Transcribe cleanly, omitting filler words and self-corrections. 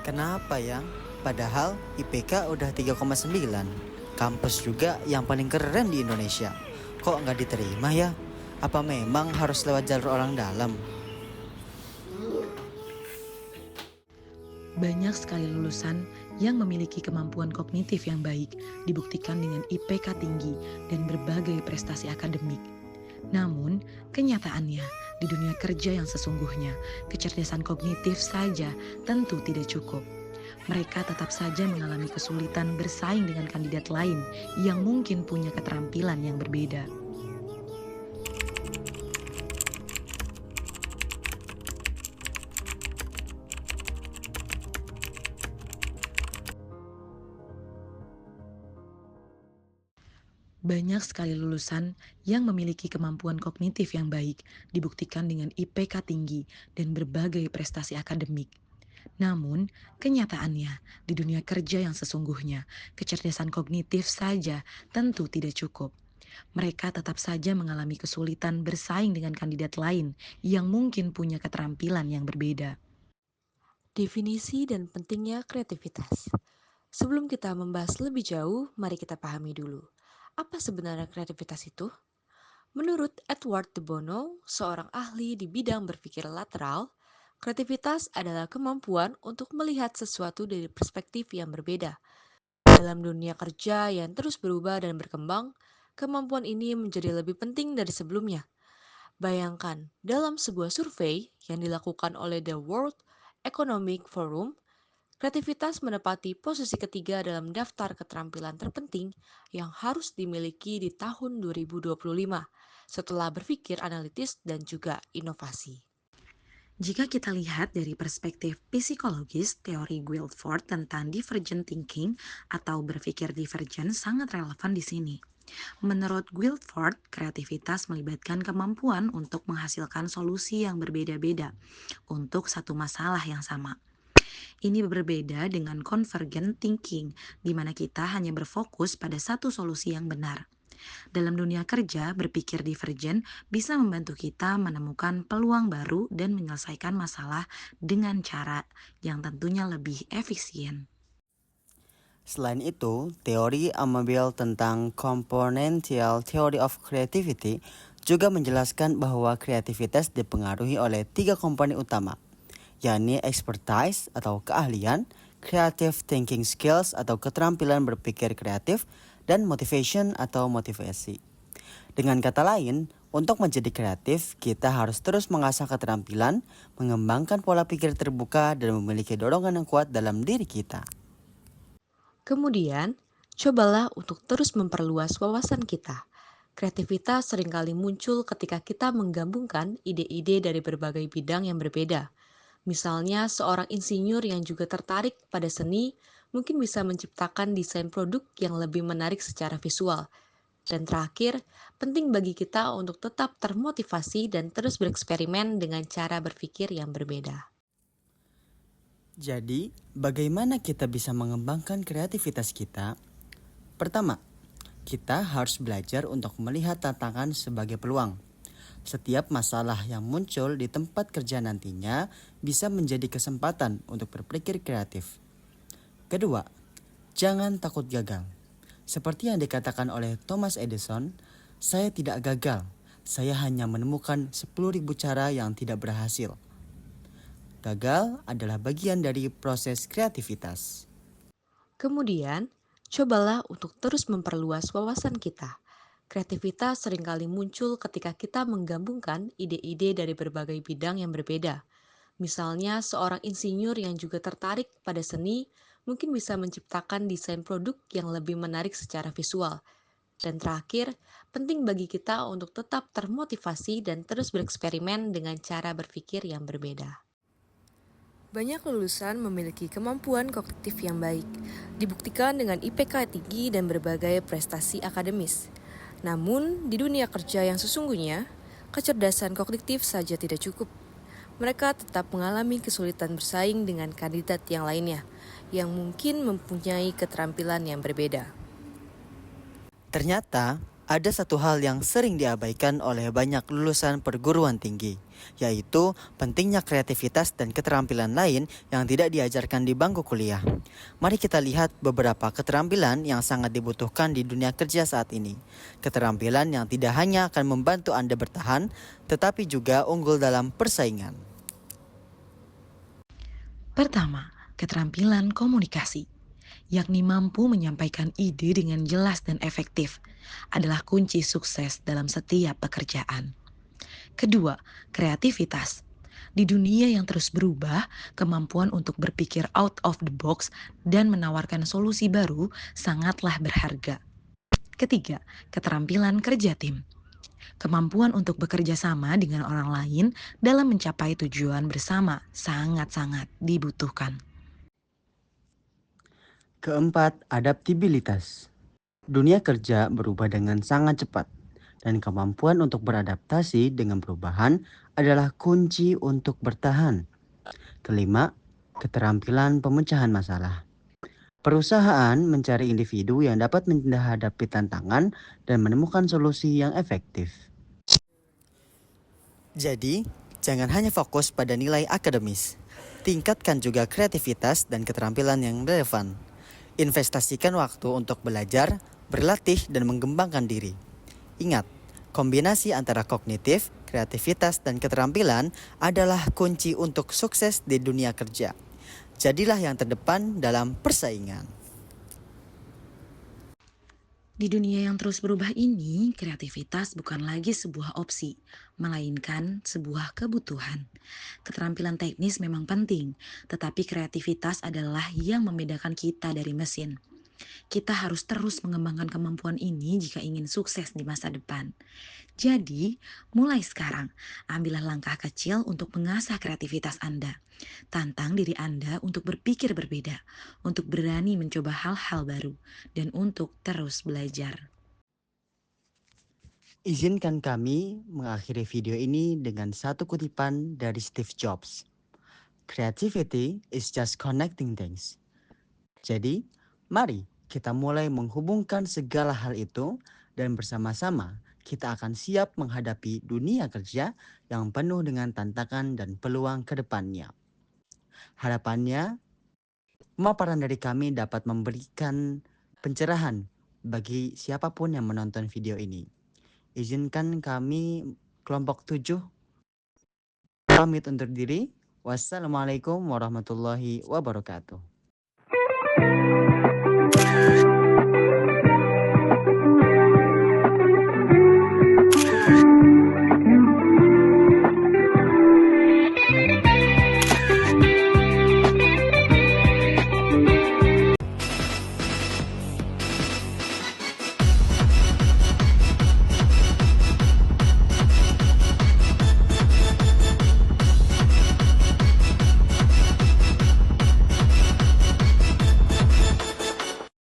Kenapa ya? Padahal IPK udah 3,9. Kampus juga yang paling keren di Indonesia. Kok nggak diterima ya? Apa memang harus lewat jalur orang dalam? Banyak sekali lulusan yang memiliki kemampuan kognitif yang baik dibuktikan dengan IPK tinggi dan berbagai prestasi akademik. Namun, kenyataannya di dunia kerja yang sesungguhnya, kecerdasan kognitif saja tentu tidak cukup. Mereka tetap saja mengalami kesulitan bersaing dengan kandidat lain yang mungkin punya keterampilan yang berbeda. Banyak sekali lulusan yang memiliki kemampuan kognitif yang baik dibuktikan dengan IPK tinggi dan berbagai prestasi akademik. Namun, kenyataannya di dunia kerja yang sesungguhnya, kecerdasan kognitif saja tentu tidak cukup. Mereka tetap saja mengalami kesulitan bersaing dengan kandidat lain yang mungkin punya keterampilan yang berbeda. Definisi dan pentingnya kreativitas. Sebelum kita membahas lebih jauh, mari kita pahami dulu. Apa sebenarnya kreativitas itu? Menurut Edward de Bono, seorang ahli di bidang berpikir lateral, kreativitas adalah kemampuan untuk melihat sesuatu dari perspektif yang berbeda. Dalam dunia kerja yang terus berubah dan berkembang, kemampuan ini menjadi lebih penting dari sebelumnya. Bayangkan, dalam sebuah survei yang dilakukan oleh The World Economic Forum, kreativitas menempati posisi ketiga dalam daftar keterampilan terpenting yang harus dimiliki di tahun 2025 setelah berpikir analitis dan juga inovasi. Jika kita lihat dari perspektif psikologis, teori Guilford tentang divergent thinking atau berpikir divergen sangat relevan di sini. Menurut Guilford, kreativitas melibatkan kemampuan untuk menghasilkan solusi yang berbeda-beda untuk satu masalah yang sama. Ini berbeda dengan convergent thinking, di mana kita hanya berfokus pada satu solusi yang benar. Dalam dunia kerja, berpikir divergen bisa membantu kita menemukan peluang baru dan menyelesaikan masalah dengan cara yang tentunya lebih efisien. Selain itu, teori Amabel tentang Componential Theory of Creativity juga menjelaskan bahwa kreativitas dipengaruhi oleh tiga komponen utama, yakni expertise atau keahlian, creative thinking skills atau keterampilan berpikir kreatif, dan motivation atau motivasi. Dengan kata lain, untuk menjadi kreatif, kita harus terus mengasah keterampilan, mengembangkan pola pikir terbuka, dan memiliki dorongan yang kuat dalam diri kita. Kemudian, cobalah untuk terus memperluas wawasan kita. Kreativitas seringkali muncul ketika kita menggabungkan ide-ide dari berbagai bidang yang berbeda. Misalnya, seorang insinyur yang juga tertarik pada seni mungkin bisa menciptakan desain produk yang lebih menarik secara visual. Dan terakhir, penting bagi kita untuk tetap termotivasi dan terus bereksperimen dengan cara berpikir yang berbeda. Jadi, bagaimana kita bisa mengembangkan kreativitas kita? Pertama, kita harus belajar untuk melihat tantangan sebagai peluang. Setiap masalah yang muncul di tempat kerja nantinya bisa menjadi kesempatan untuk berpikir kreatif. Kedua, jangan takut gagal. Seperti yang dikatakan oleh Thomas Edison, saya tidak gagal. Saya hanya menemukan 10.000 cara yang tidak berhasil. Gagal adalah bagian dari proses kreativitas. Kemudian, cobalah untuk terus memperluas wawasan kita. Kreativitas seringkali muncul ketika kita menggabungkan ide-ide dari berbagai bidang yang berbeda. Misalnya, seorang insinyur yang juga tertarik pada seni mungkin bisa menciptakan desain produk yang lebih menarik secara visual. Dan terakhir, penting bagi kita untuk tetap termotivasi dan terus bereksperimen dengan cara berpikir yang berbeda. Banyak lulusan memiliki kemampuan kognitif yang baik, dibuktikan dengan IPK tinggi dan berbagai prestasi akademis. Namun, di dunia kerja yang sesungguhnya, kecerdasan kognitif saja tidak cukup. Mereka tetap mengalami kesulitan bersaing dengan kandidat yang lainnya, yang mungkin mempunyai keterampilan yang berbeda. Ternyata Ada satu hal yang sering diabaikan oleh banyak lulusan perguruan tinggi, yaitu pentingnya kreativitas dan keterampilan lain yang tidak diajarkan di bangku kuliah. Mari kita lihat beberapa keterampilan yang sangat dibutuhkan di dunia kerja saat ini. Keterampilan yang tidak hanya akan membantu Anda bertahan, tetapi juga unggul dalam persaingan. Pertama, keterampilan komunikasi, yakni mampu menyampaikan ide dengan jelas dan efektif, adalah kunci sukses dalam setiap pekerjaan. Kedua, kreativitas. Di dunia yang terus berubah, kemampuan untuk berpikir out of the box dan menawarkan solusi baru sangatlah berharga. Ketiga, keterampilan kerja tim. Kemampuan untuk bekerja sama dengan orang lain dalam mencapai tujuan bersama sangat-sangat dibutuhkan. Keempat, adaptabilitas. Dunia kerja berubah dengan sangat cepat, dan kemampuan untuk beradaptasi dengan perubahan adalah kunci untuk bertahan. Kelima, keterampilan pemecahan masalah. Perusahaan mencari individu yang dapat menghadapi tantangan dan menemukan solusi yang efektif. Jadi, jangan hanya fokus pada nilai akademis. Tingkatkan juga kreativitas dan keterampilan yang relevan. Investasikan waktu untuk belajar, berlatih, dan mengembangkan diri. Ingat, kombinasi antara kognitif, kreativitas, dan keterampilan adalah kunci untuk sukses di dunia kerja. Jadilah yang terdepan dalam persaingan. Di dunia yang terus berubah ini, kreativitas bukan lagi sebuah opsi, melainkan sebuah kebutuhan. Keterampilan teknis memang penting, tetapi kreativitas adalah yang membedakan kita dari mesin. Kita harus terus mengembangkan kemampuan ini jika ingin sukses di masa depan. Jadi, mulai sekarang, ambillah langkah kecil untuk mengasah kreativitas Anda. Tantang diri Anda untuk berpikir berbeda, untuk berani mencoba hal-hal baru, dan untuk terus belajar. Izinkan kami mengakhiri video ini dengan satu kutipan dari Steve Jobs. Creativity is just connecting things. Jadi, mari kita mulai menghubungkan segala hal itu dan bersama-sama kita akan siap menghadapi dunia kerja yang penuh dengan tantangan dan peluang ke depannya. Harapannya, pemaparan dari kami dapat memberikan pencerahan bagi siapapun yang menonton video ini. Izinkan kami kelompok 7 pamit undur diri. Wassalamualaikum warahmatullahi wabarakatuh.